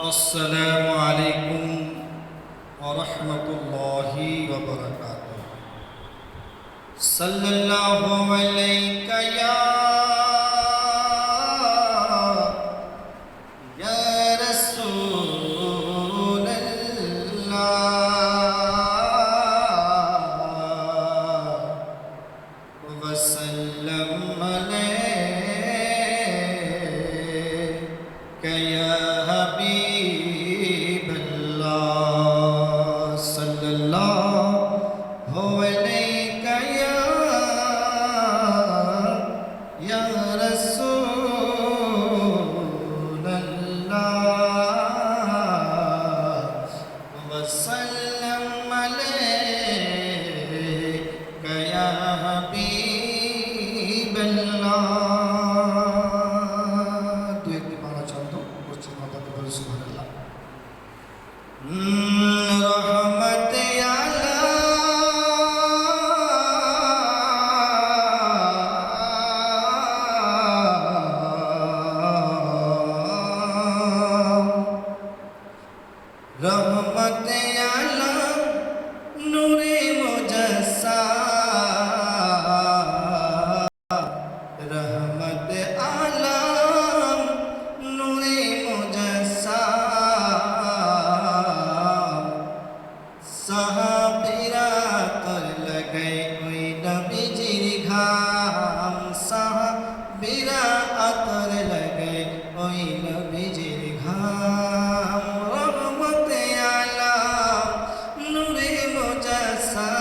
আসসালামু আলাইকুম ওয়া রাহমাতুল্লাহি ওয়া বারাকাতুহু। সাল্লাল্লাহু আলাইকা ইয়া রাসূলাল্লাহ ওয়া সাল্লাম আলাইকা ইয়া হাবিবাল্লাহ। সাল্লাল্লাহু আলাইকা ইয়া রাসূলাল্লাহ ওয়া সাল্লাম আলাইকা ইয়া হাবিবাল্লাহ। দুই একটি বাংলা ছন্দ পশ্চিম বাংলাতে বলে সুবহানাল্লাহ। রহমতে রহমতে আলম নূরে মুজাসসাম রহমতে আলম নূরে মুজাসসাম সাহাবীরা তর লাগাই ওই নবীজির ঘাম সাহাবীরা আতর লাগাই ওই নবীজির ঘাম রহমতে আলম নূরে মুজাসসাম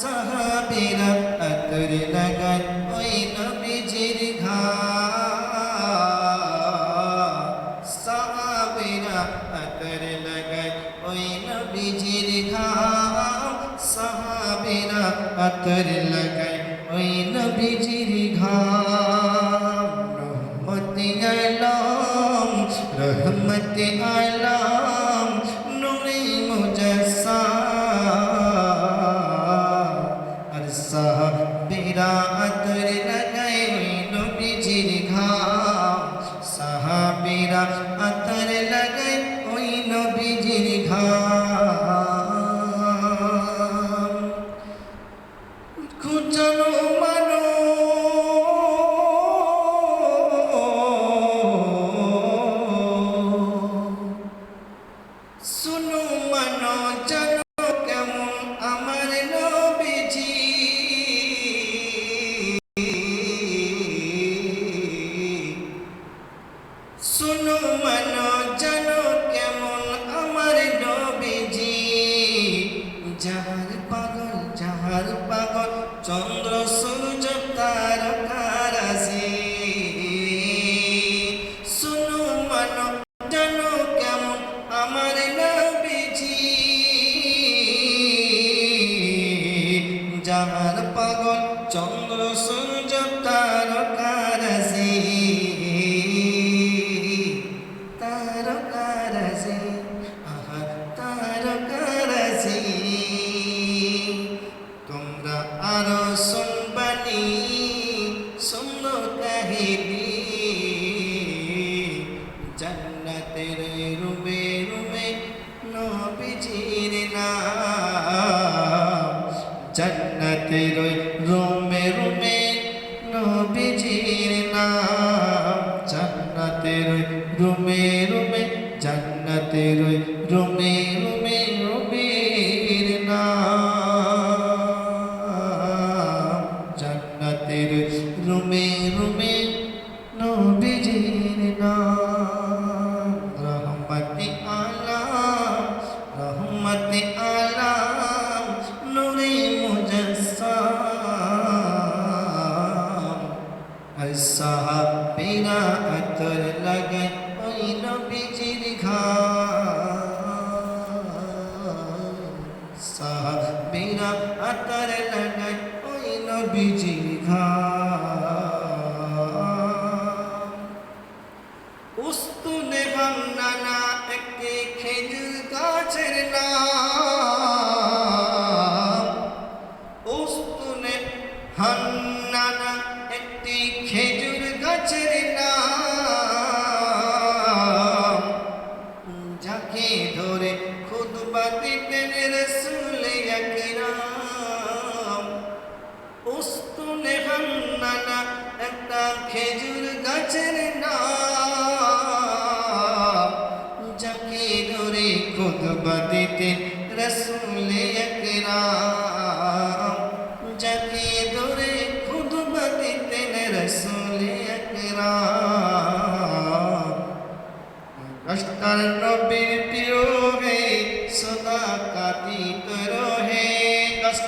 সাহাবীরা আতর লাগাই ওই নবীজির ঘাম সাহাবীরা আতর লাগাই ওই নবীজির ঘাম সাহাবীরা আতর লাগাই ওই নবীজির ঘাম রহমতে আলম রহমতে আলম নূরে মুজাসসাম আর সাহাবীরা আতর লাগাই ওই নবীজির ঘাম সাহাবীরা আতর লাগাই ওই নবীজির ঘাম খুঁজানো মানো শুনো মানো জানো কেমন আমার নবীজি শুনো মানো জানো কেমন আমার নবীজি যাহার পাগল চন্দ্র সূর্য তারকারাজি শুনো মানো জানো কেমন আমার নবীজি যাহার পাগল চন্দ্র সূর্য তারকারাজি তারকারাজি আহা তারকারাজি তোমরা আরো শুনবানি সুন্দর কাহিনী জান্নাতের রুমে রুমে নবীজির নাম জান্নাতের রুমে রুমে নবীজির নাম জান্নাতের রুমে রুমে জান্নাতের রুমে রুমে নবীর নাম জান্নাতের রুমে রুমে নবীজির নাম রহমতে আলম নূরে মুজাসসাম সাহাবীরা আতর লাগাই ওই নবীজির ঘাম সাহাবীরা আতর লাগাই ওই নবীজির ঘাম উস্তুনে হান্নানা একটি খেজুর গাছের নাম উস্তুনে হান্নানা একটি খেজুর গাছের নাম কাছের নাম, যাকে ধরে খুতবা দিতেন রাসূল আকরাম, যাকে ধরে খুতবা দিতেন রাসূল আকরাম। কষ্টার নবীর প্রিয় হে সদা কাঁদিত রহে, কষ্ট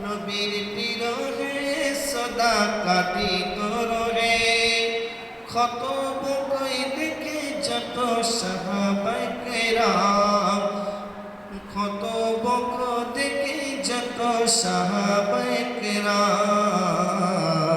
নবীর প্রিয় হে সদা কাঁদিত রহে। ক্ষত বকই দেখে যত সাহাবায়ে কেরাম, ক্ষত বক দেখে যত সাহাবায়ে কেরাম।